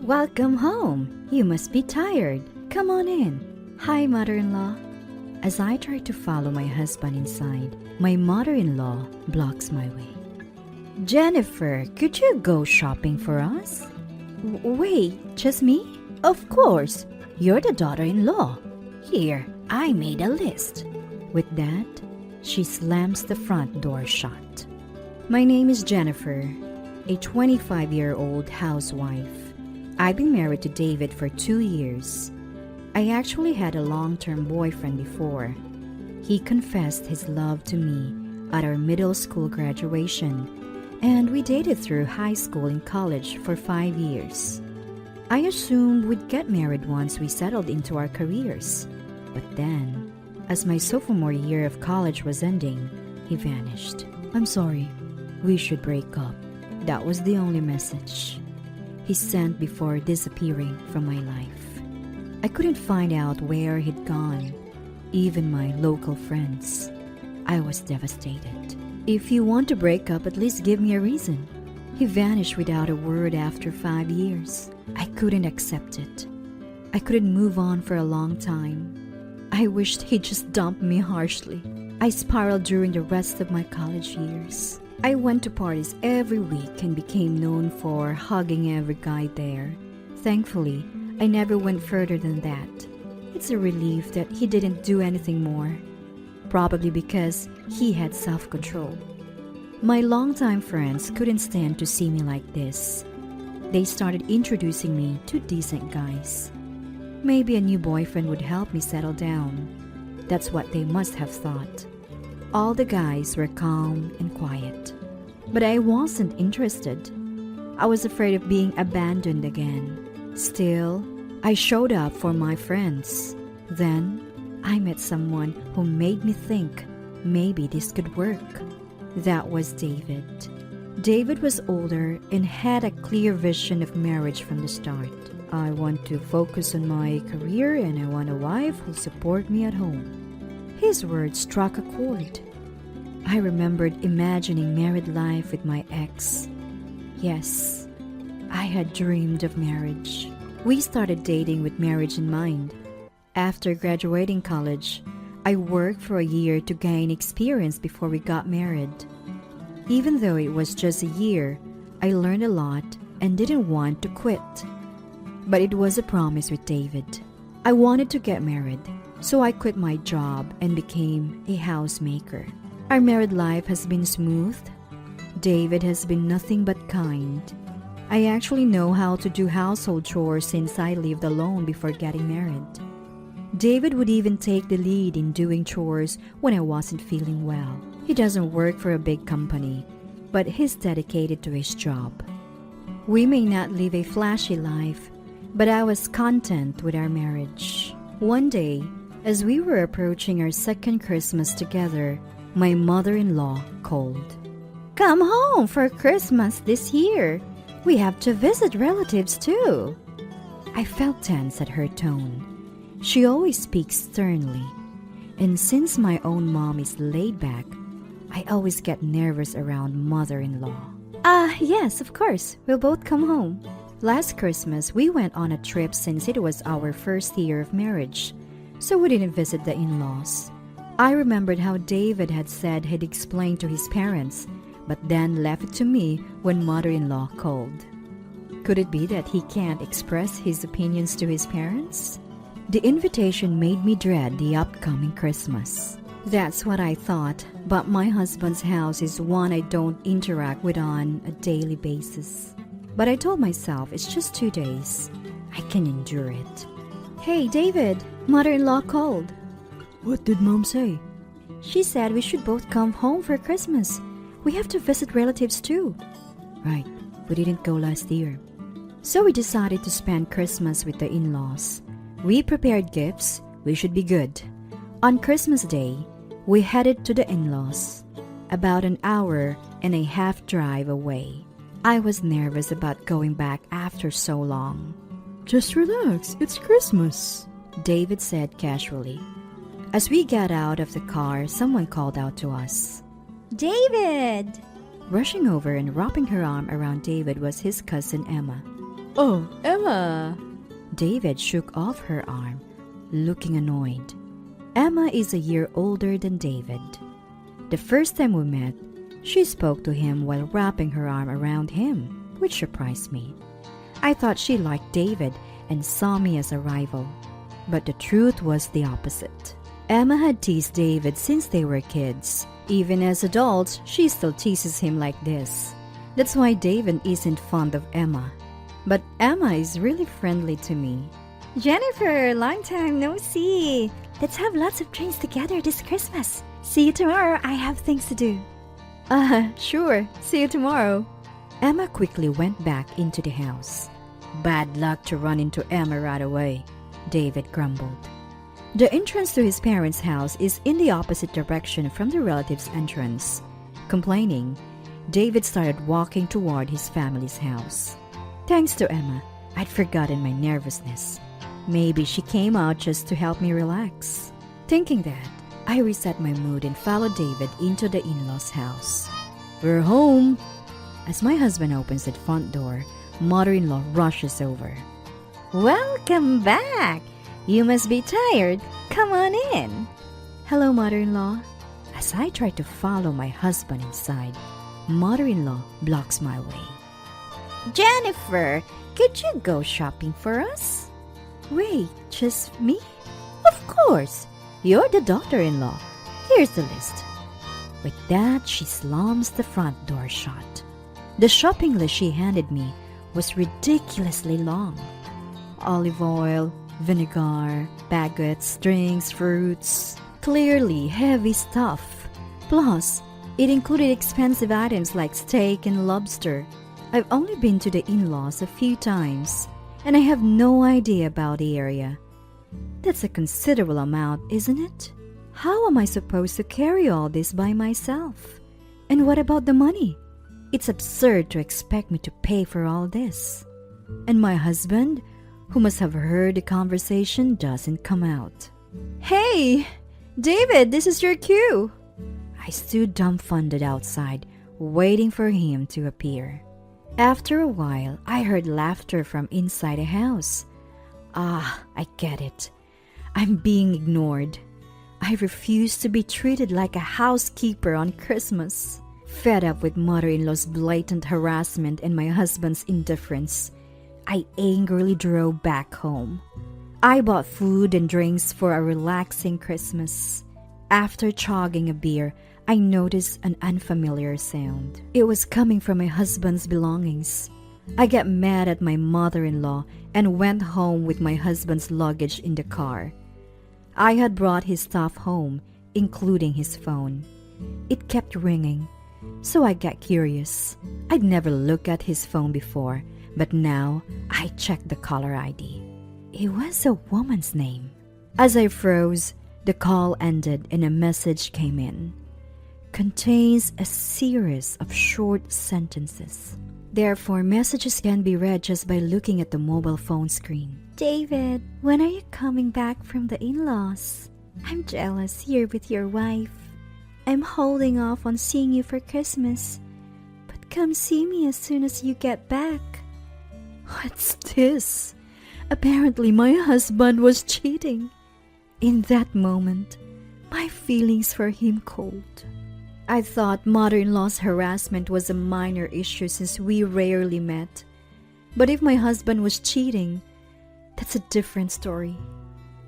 Welcome home. You must be tired. Come on in. Hi, mother-in-law. As I try to follow my husband inside, my mother-in-law blocks my way. Jennifer, could you go shopping for us? Wait, just me? Of course. You're the daughter-in-law. Here, I made a list. With that, she slams the front door shut. My name is Jennifer, a 25-year-old housewife. I've been married to David for 2 years. I actually had a long-term boyfriend before. He confessed his love to me at our middle school graduation, and we dated through high school and college for 5 years. I assumed we'd get married once we settled into our careers. But then, as my sophomore year of college was ending, he vanished. I'm sorry. We should break up. That was the only message he sent before disappearing from my life. I couldn't find out where he'd gone, even my local friends. I was devastated. If you want to break up, at least give me a reason. He vanished without a word after 5 years. I couldn't accept it. I couldn't move on for a long time. I wished he'd just dumped me harshly. I spiraled during the rest of my college years. I went to parties every week and became known for hugging every guy there. Thankfully, I never went further than that. It's a relief that he didn't do anything more. Probably because he had self-control. My longtime friends couldn't stand to see me like this. They started introducing me to decent guys. Maybe a new boyfriend would help me settle down. That's what they must have thought. All the guys were calm and quiet. But I wasn't interested. I was afraid of being abandoned again. Still, I showed up for my friends. Then, I met someone who made me think maybe this could work. That was David. David was older and had a clear vision of marriage from the start. I want to focus on my career and I want a wife who'll support me at home. His words struck a chord. I remembered imagining married life with my ex. Yes, I had dreamed of marriage. We started dating with marriage in mind. After graduating college, I worked for a year to gain experience before we got married. Even though it was just a year, I learned a lot and didn't want to quit. But it was a promise with David. I wanted to get married, so I quit my job and became a housemaker. Our married life has been smooth. David has been nothing but kind. I actually know how to do household chores since I lived alone before getting married. David would even take the lead in doing chores when I wasn't feeling well. He doesn't work for a big company, but he's dedicated to his job. We may not live a flashy life, but I was content with our marriage. One day, as we were approaching our second Christmas together, my mother-in-law called. Come home for Christmas this year. We have to visit relatives too. I felt tense at her tone. She always speaks sternly, and since my own mom is laid back, I always get nervous around mother-in-law. Yes, of course. We'll both come home. Last Christmas, we went on a trip since it was our first year of marriage, so we didn't visit the in-laws. I remembered how David had said he'd explain to his parents, but then left it to me when mother-in-law called. Could it be that he can't express his opinions to his parents? The invitation made me dread the upcoming Christmas. That's what I thought, but my husband's house is one I don't interact with on a daily basis. But I told myself it's just 2 days. I can endure it. Hey, David, mother-in-law called. What did Mom say? She said we should both come home for Christmas. We have to visit relatives too. Right, we didn't go last year. So we decided to spend Christmas with the in-laws. We prepared gifts. We should be good. On Christmas Day, we headed to the in-laws, about an hour and a half drive away. I was nervous about going back after so long. Just relax, it's Christmas, David said casually. As we got out of the car, someone called out to us. David! Rushing over and wrapping her arm around David was his cousin Emma. Oh, Emma! David shook off her arm, looking annoyed. Emma is a year older than David. The first time we met, she spoke to him while wrapping her arm around him, which surprised me. I thought she liked David and saw me as a rival, but the truth was the opposite. Emma had teased David since they were kids. Even as adults, she still teases him like this. That's why David isn't fond of Emma. But Emma is really friendly to me. Jennifer, long time no see. Let's have lots of drinks together this Christmas. See you tomorrow. I have things to do. Sure. See you tomorrow. Emma quickly went back into the house. Bad luck to run into Emma right away, David grumbled. The entrance to his parents' house is in the opposite direction from the relatives' entrance. Complaining, David started walking toward his family's house. Thanks to Emma, I'd forgotten my nervousness. Maybe she came out just to help me relax. Thinking that, I reset my mood and followed David into the in-laws' house. We're home! As my husband opens the front door, mother-in-law rushes over. Welcome back! You must be tired. Come on in. Hello, mother-in-law. As I try to follow my husband inside, mother-in-law blocks my way. Jennifer, could you go shopping for us? Wait, just me? Of course. You're the daughter-in-law. Here's the list. With that, she slams the front door shut. The shopping list she handed me was ridiculously long. Olive oil, vinegar, baguettes, drinks, fruits. Clearly heavy stuff. Plus, it included expensive items like steak and lobster. I've only been to the in-laws a few times, and I have no idea about the area. That's a considerable amount, isn't it? How am I supposed to carry all this by myself? And what about the money? It's absurd to expect me to pay for all this. And my husband, who must have heard the conversation, doesn't come out. Hey, David, this is your cue. I stood dumbfounded outside, waiting for him to appear. After a while, I heard laughter from inside the house. I get it. I'm being ignored. I refuse to be treated like a housekeeper on Christmas. Fed up with mother-in-law's blatant harassment and my husband's indifference, I angrily drove back home. I bought food and drinks for a relaxing Christmas. After chugging a beer, I noticed an unfamiliar sound. It was coming from my husband's belongings. I got mad at my mother-in-law and went home with my husband's luggage in the car. I had brought his stuff home, including his phone. It kept ringing, so I got curious. I'd never looked at his phone before, but now I checked the caller ID. It was a woman's name. As I froze, the call ended and a message came in. Contains a series of short sentences. Therefore, messages can be read just by looking at the mobile phone screen. David, when are you coming back from the in-laws? I'm jealous here with your wife. I'm holding off on seeing you for Christmas, but come see me as soon as you get back. What's this? Apparently my husband was cheating. In that moment, my feelings for him cooled. I thought mother-in-law's harassment was a minor issue since we rarely met. But if my husband was cheating, that's a different story.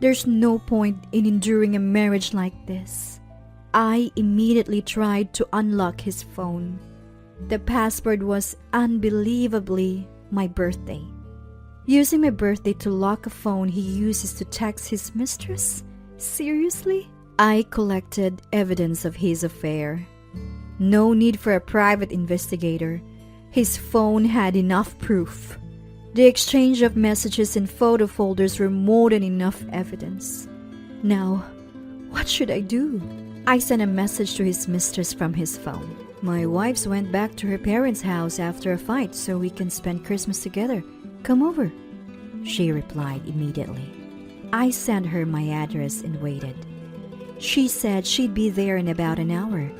There's no point in enduring a marriage like this. I immediately tried to unlock his phone. The password was unbelievably my birthday. Using my birthday to lock a phone he uses to text his mistress? Seriously? I collected evidence of his affair. No need for a private investigator. His phone had enough proof. The exchange of messages and photo folders were more than enough evidence. Now, what should I do? I sent a message to his mistress from his phone. My wife went back to her parents' house after a fight so we can spend Christmas together. Come over. She replied immediately. I sent her my address and waited. She said she'd be there in about an hour.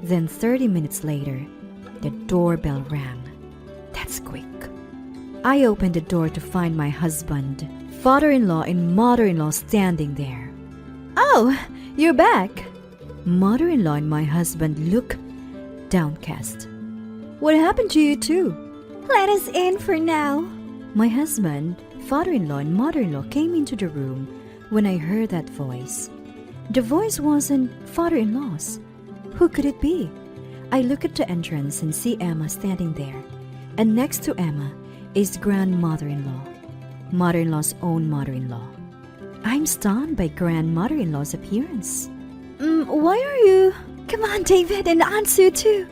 Then 30 minutes later, the doorbell rang. That's quick. I opened the door to find my husband, father-in-law and mother-in-law standing there. "Oh, you're back." Mother-in-law and my husband look downcast. "What happened to you two?" Let us in for now. My husband, father-in-law and mother-in-law came into the room when I heard that voice. The voice wasn't father-in-law's. Who could it be? I look at the entrance and see Emma standing there, and next to Emma is grandmother-in-law, mother-in-law's own mother-in-law. I'm stunned by grandmother-in-law's appearance. Why are you? Come on, David, and Ansu too.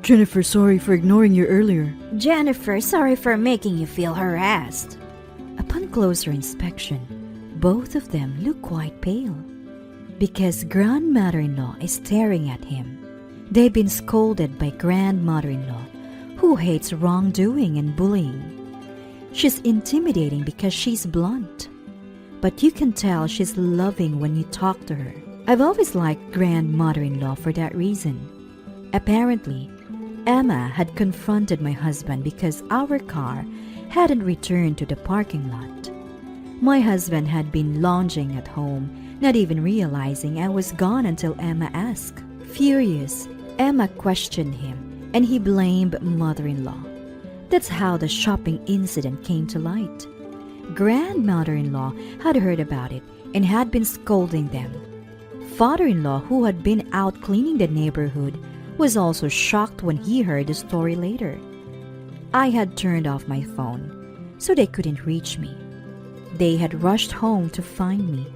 Jennifer, sorry for ignoring you earlier. Jennifer, sorry for making you feel harassed. Upon closer inspection, both of them look quite pale because grandmother-in-law is staring at him. They've been scolded by grandmother-in-law, who hates wrongdoing and bullying. She's intimidating because she's blunt, but you can tell she's loving when you talk to her. I've always liked grandmother-in-law for that reason. Apparently, Emma had confronted my husband because our car hadn't returned to the parking lot. My husband had been lounging at home, not even realizing I was gone until Emma asked. Furious, Emma questioned him, and he blamed mother-in-law. That's how the shopping incident came to light. Grandmother-in-law had heard about it and had been scolding them. Father-in-law, who had been out cleaning the neighborhood, was also shocked when he heard the story later. I had turned off my phone, so they couldn't reach me. They had rushed home to find me.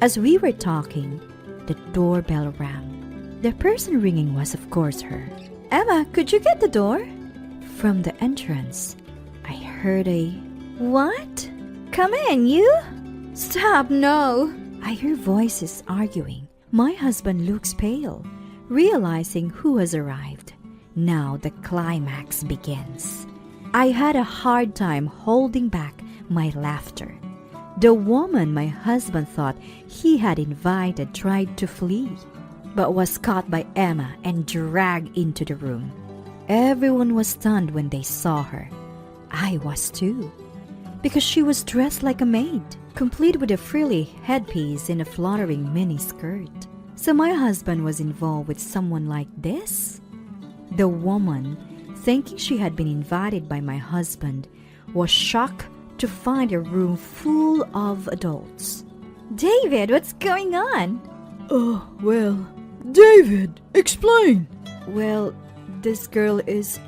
As we were talking, the doorbell rang. The person ringing was, of course, her. Emma, could you get the door? From the entrance, I heard a, "What? Come in, you?" "Stop, no." I hear voices arguing. My husband looks pale, realizing who has arrived. Now the climax begins. I had a hard time holding back my laughter. The woman my husband thought he had invited tried to flee, but was caught by Emma and dragged into the room. Everyone was stunned when they saw her. I was too, because she was dressed like a maid, complete with a frilly headpiece and a fluttering mini skirt. So my husband was involved with someone like this? The woman, thinking she had been invited by my husband, was shocked to find a room full of adults. David, what's going on? Well, David, explain. Well, this girl is,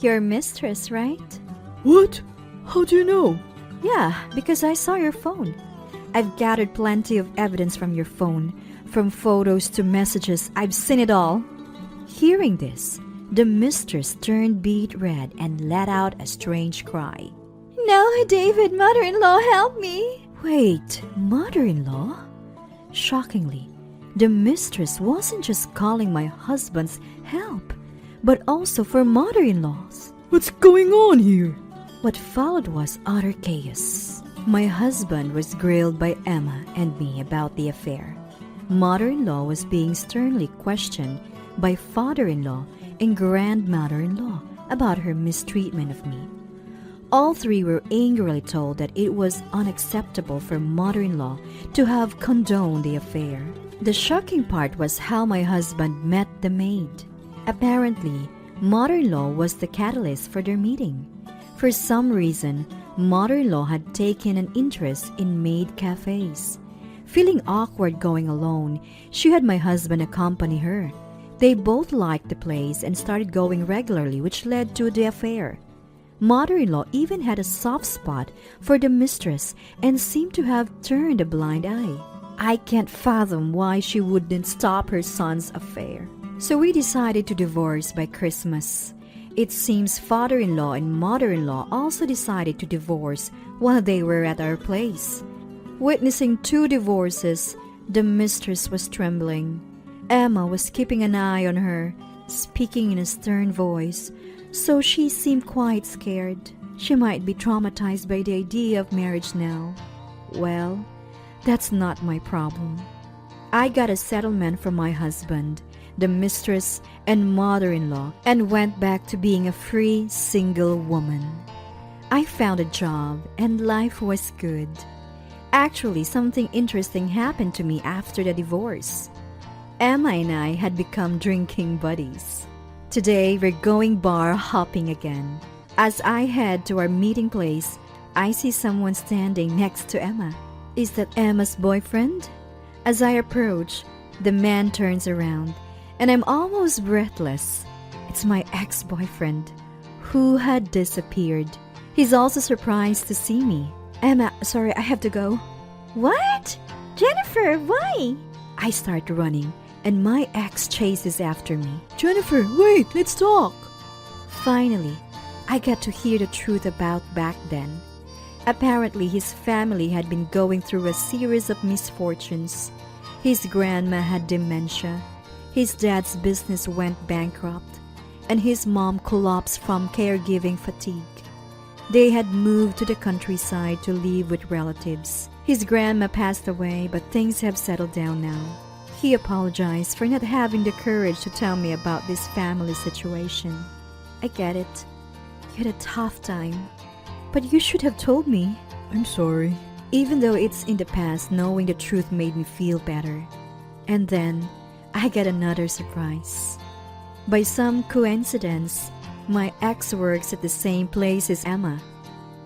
Your mistress, right? What? How do you know? Yeah, because I saw your phone. I've gathered plenty of evidence from your phone, from photos to messages. I've seen it all. Hearing this, the mistress turned beet red and let out a strange cry. No, David, mother-in-law, help me. Wait, mother-in-law? Shockingly, the mistress wasn't just calling my husband's help, but also for mother-in-law's. What's going on here? What followed was utter chaos. My husband was grilled by Emma and me about the affair. Mother-in-law was being sternly questioned by father-in-law and grandmother-in-law about her mistreatment of me. All three were angrily told that it was unacceptable for mother-in-law to have condoned the affair. The shocking part was how my husband met the maid. Apparently, mother-in-law was the catalyst for their meeting. For some reason, mother-in-law had taken an interest in maid cafes. Feeling awkward going alone, she had my husband accompany her. They both liked the place and started going regularly, which led to the affair. Mother-in-law even had a soft spot for the mistress and seemed to have turned a blind eye. I can't fathom why she wouldn't stop her son's affair. So we decided to divorce by Christmas. It seems father-in-law and mother-in-law also decided to divorce while they were at our place. Witnessing two divorces, the mistress was trembling. Emma was keeping an eye on her, speaking in a stern voice, so she seemed quite scared. She might be traumatized by the idea of marriage now. Well, that's not my problem. I got a settlement from my husband, the mistress, and mother-in-law, and went back to being a free, single woman. I found a job and life was good. Actually, something interesting happened to me after the divorce. Emma and I had become drinking buddies. Today, we're going bar hopping again. As I head to our meeting place, I see someone standing next to Emma. Is that Emma's boyfriend? As I approach, the man turns around, and I'm almost breathless. It's my ex-boyfriend, who had disappeared. He's also surprised to see me. Emma, sorry, I have to go. What? Jennifer, why? I start running, and my ex chases after me. Jennifer, wait, let's talk. Finally, I get to hear the truth about back then. Apparently, his family had been going through a series of misfortunes. His grandma had dementia, his dad's business went bankrupt, and his mom collapsed from caregiving fatigue. They had moved to the countryside to live with relatives. His grandma passed away, but things have settled down now. He apologized for not having the courage to tell me about this family situation. I get it. You had a tough time, but you should have told me. I'm sorry. Even though it's in the past, knowing the truth made me feel better. And then, I get another surprise. By some coincidence, my ex works at the same place as Emma.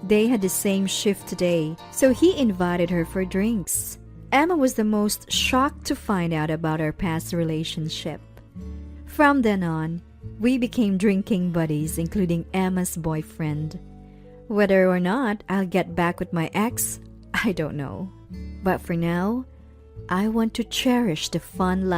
They had the same shift today, so he invited her for drinks. Emma was the most shocked to find out about our past relationship. From then on, we became drinking buddies, including Emma's boyfriend. Whether or not I'll get back with my ex, I don't know. But for now, I want to cherish the fun life.